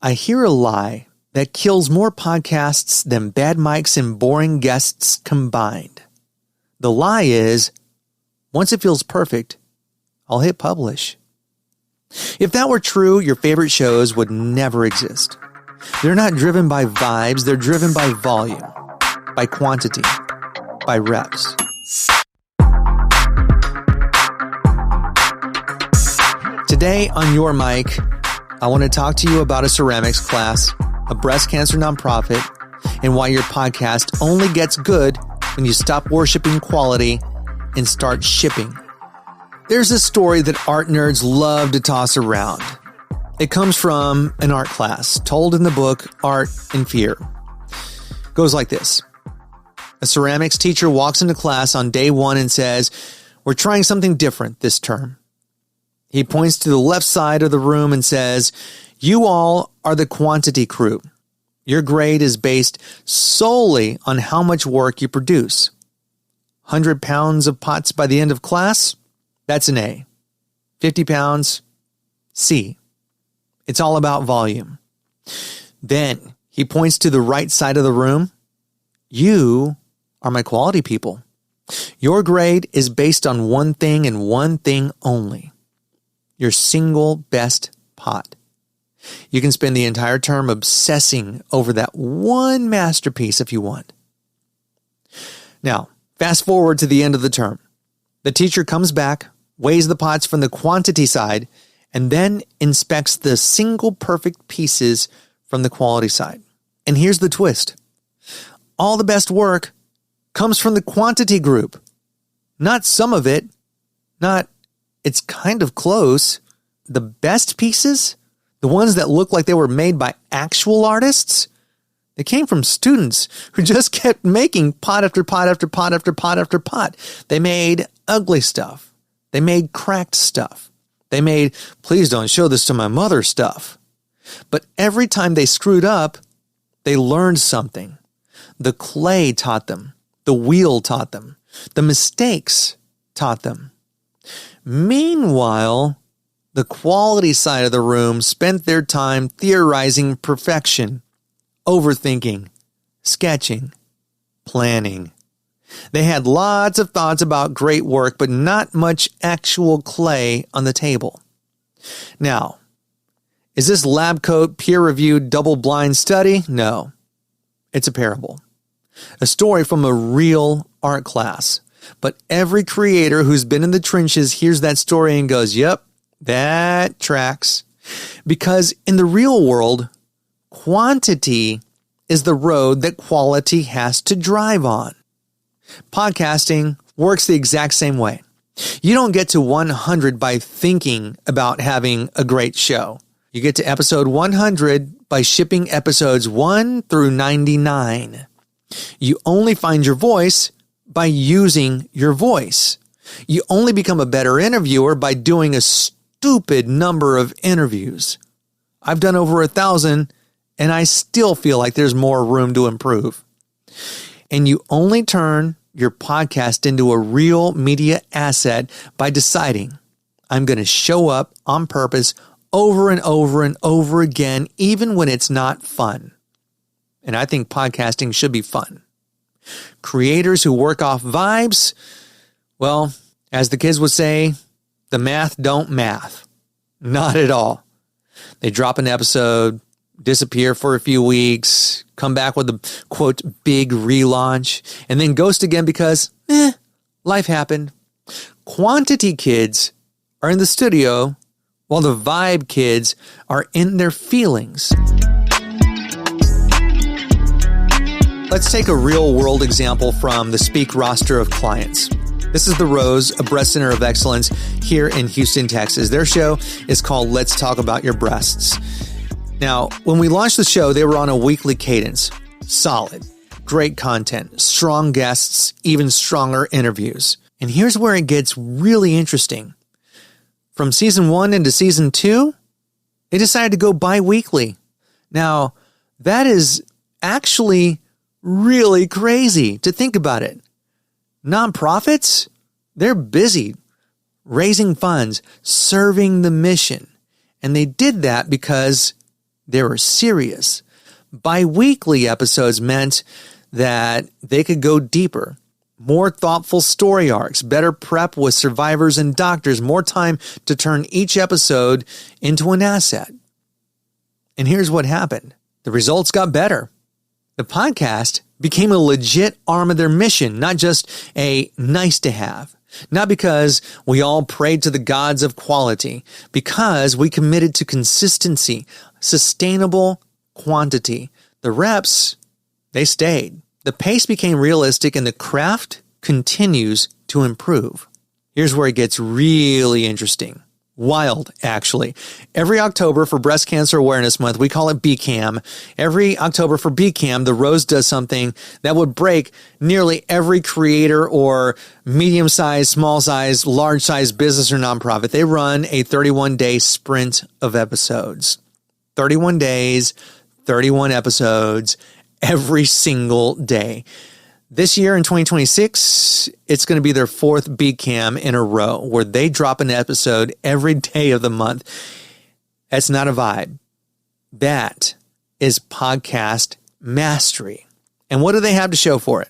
I hear a lie that kills more podcasts than bad mics and boring guests combined. The lie is, once it feels perfect, I'll hit publish. If that were true, your favorite shows would never exist. They're not driven by vibes, they're driven by volume, by quantity, by reps. Today on Your Mic, I want to talk to you about a ceramics class, a breast cancer nonprofit, and why your podcast only gets good when you stop worshiping quality and start shipping. There's a story that art nerds love to toss around. It comes from an art class told in the book Art and Fear. It goes like this. A ceramics teacher walks into class on day one and says, "We're trying something different this term." He points to the left side of the room and says, "You all are the quantity crew. Your grade is based solely on how much work you produce. 100 pounds of pots by the end of class? That's an A. 50 pounds? C. It's all about volume." Then he points to the right side of the room. "You are my quality people. Your grade is based on one thing and one thing only. Your single best pot. You can spend the entire term obsessing over that one masterpiece if you want." Now, fast forward to the end of the term. The teacher comes back, weighs the pots from the quantity side, and then inspects the single perfect pieces from the quality side. And here's the twist. All the best work comes from the quantity group. Not some of it, not it's kind of close. The best pieces, the ones that look like they were made by actual artists, they came from students who just kept making pot after pot after pot after pot after pot. They made ugly stuff. They made cracked stuff. They made, "Please don't show this to my mother" stuff. But every time they screwed up, they learned something. The clay taught them. The wheel taught them. The mistakes taught them. Meanwhile, the quality side of the room spent their time theorizing perfection, overthinking, sketching, planning. They had lots of thoughts about great work, but not much actual clay on the table. Now, is this lab coat, peer-reviewed, double-blind study? No. It's a parable. A story from a real art class. But every creator who's been in the trenches hears that story and goes, "Yep, that tracks." Because in the real world, quantity is the road that quality has to drive on. Podcasting works the exact same way. You don't get to 100 by thinking about having a great show. You get to episode 100 by shipping episodes 1 through 99. You only find your voice by using your voice. You only become a better interviewer by doing a stupid number of interviews. I've done over 1,000 and I still feel like there's more room to improve. And you only turn your podcast into a real media asset by deciding, "I'm going to show up on purpose over and over and over again, even when it's not fun." And I think podcasting should be fun. Creators who work off vibes, well, as the kids would say, the math don't math. Not at all. They drop an episode, disappear for a few weeks, come back with a, quote, big relaunch, and then ghost again because, life happened. Quantity kids are in the studio while the vibe kids are in their feelings. Let's take a real-world example from the Speke roster of clients. This is The Rose, a breast center of excellence here in Houston, Texas. Their show is called Let's Talk About Your Breasts. Now, when we launched the show, they were on a weekly cadence. Solid, great content, strong guests, even stronger interviews. And here's where it gets really interesting. From season 1 into season 2, they decided to go biweekly. Now, that is actually really crazy to think about it. Nonprofits, they're busy raising funds, serving the mission. And they did that because They were serious. Biweekly episodes meant that they could go deeper. More thoughtful story arcs, better prep with survivors and doctors, more time to turn each episode into an asset. And here's what happened. The results got better. The podcast became a legit arm of their mission, not just a nice to have. Not because we all prayed to the gods of quality, because we committed to consistency, sustainable quantity. The reps, they stayed. The pace became realistic and the craft continues to improve. Here's where it gets really interesting. Wild, actually. Every October for Breast Cancer Awareness Month, we call it BCAM. Every October for BCAM, the Rose does something that would break nearly every creator or medium-sized, small-sized, large-sized business or nonprofit. They run a 31-day sprint of episodes. 31 days, 31 episodes, every single day. This year in 2026, it's going to be their fourth BCAM in a row where they drop an episode every day of the month. That's not a vibe. That is podcast mastery. And what do they have to show for it?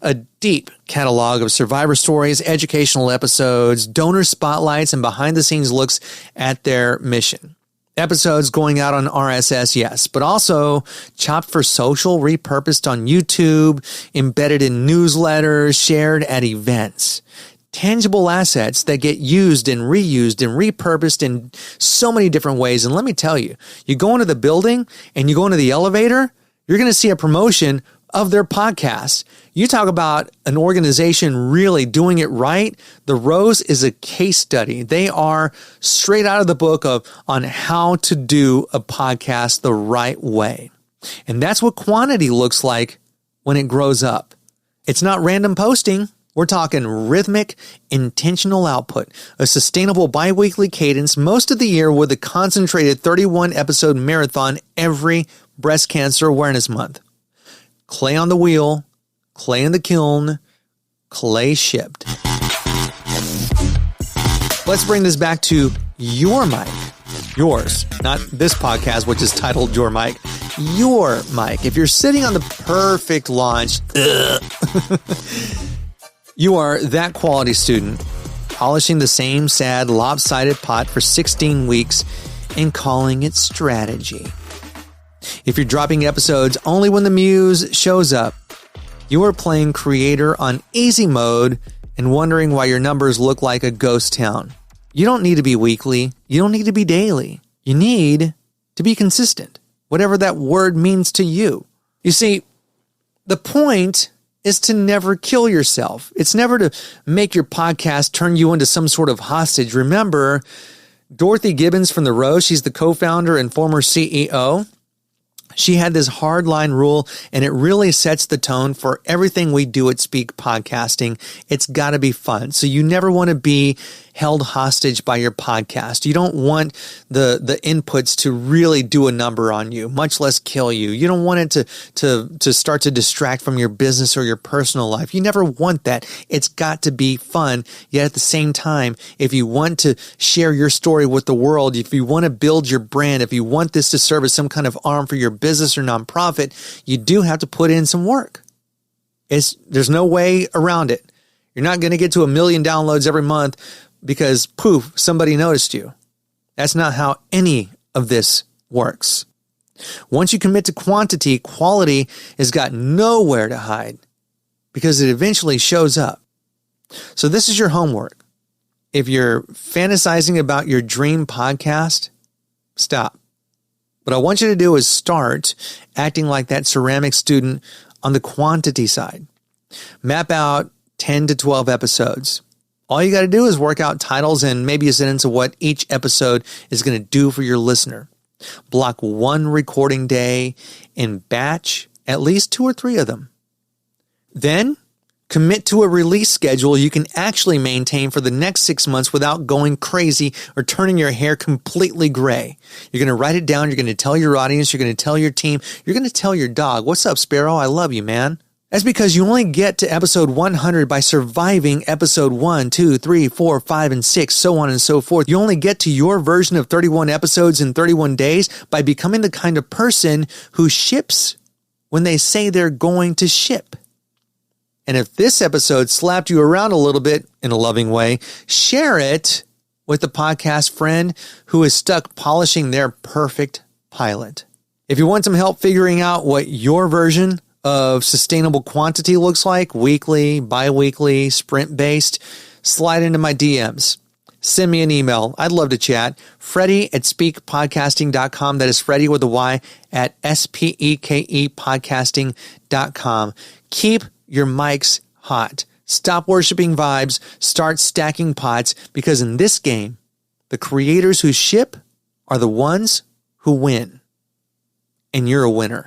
A deep catalog of survivor stories, educational episodes, donor spotlights, and behind-the-scenes looks at their mission. Episodes going out on RSS, yes, but also chopped for social, repurposed on YouTube, embedded in newsletters, shared at events. Tangible assets that get used and reused and repurposed in so many different ways. And let me tell you, you go into the building and you go into the elevator, you're going to see a promotion of their podcast. You talk about an organization really doing it right. The Rose is a case study. They are straight out of the book on how to do a podcast the right way. And that's what quantity looks like when it grows up. It's not random posting. We're talking rhythmic, intentional output, a sustainable biweekly cadence most of the year with a concentrated 31-episode marathon every Breast Cancer Awareness Month. Clay on the wheel, clay in the kiln, clay shipped. Let's bring this back to your mic. Yours, not this podcast, which is titled Your Mic. Your mic. If you're sitting on the perfect launch, you are that quality student, polishing the same sad, lopsided pot for 16 weeks and calling it strategy. If you're dropping episodes only when the muse shows up, you are playing creator on easy mode and wondering why your numbers look like a ghost town. You don't need to be weekly. You don't need to be daily. You need to be consistent, whatever that word means to you. You see, the point is to never kill yourself. It's never to make your podcast turn you into some sort of hostage. Remember, Dorothy Gibbons from The Rose, she's the co-founder and former CEO. She had this hardline rule, and it really sets the tone for everything we do at Speke Podcasting. It's got to be fun. So you never want to be held hostage by your podcast. You don't want the inputs to really do a number on you, much less kill you. You don't want it to start to distract from your business or your personal life. You never want that. It's got to be fun. Yet at the same time, if you want to share your story with the world, if you want to build your brand, if you want this to serve as some kind of arm for your business or nonprofit, you do have to put in some work. There's no way around it. You're not going to get to 1 million downloads every month because, poof, somebody noticed you. That's not how any of this works. Once you commit to quantity, quality has got nowhere to hide because it eventually shows up. So this is your homework. If you're fantasizing about your dream podcast, stop. What I want you to do is start acting like that ceramic student on the quantity side. Map out 10 to 12 episodes. All you got to do is work out titles and maybe a sentence of what each episode is going to do for your listener. Block one recording day and batch at least 2 or 3 of them. Then commit to a release schedule you can actually maintain for the next 6 months without going crazy or turning your hair completely gray. You're going to write it down. You're going to tell your audience. You're going to tell your team. You're going to tell your dog, "What's up, Sparrow? I love you, man." That's because you only get to episode 100 by surviving episode 1, 2, 3, 4, 5, and 6, so on and so forth. You only get to your version of 31 episodes in 31 days by becoming the kind of person who ships when they say they're going to ship. And if this episode slapped you around a little bit in a loving way, share it with a podcast friend who is stuck polishing their perfect pilot. If you want some help figuring out what your version of sustainable quantity looks like, weekly, biweekly, sprint-based, slide into my DMs. Send me an email. I'd love to chat. Freddy at spekepodcasting.com. That is Freddy with a Y at SPEKE podcasting.com. Keep your mics hot. Stop worshiping vibes. Start stacking pots, because in this game, the creators who ship are the ones who win. And you're a winner.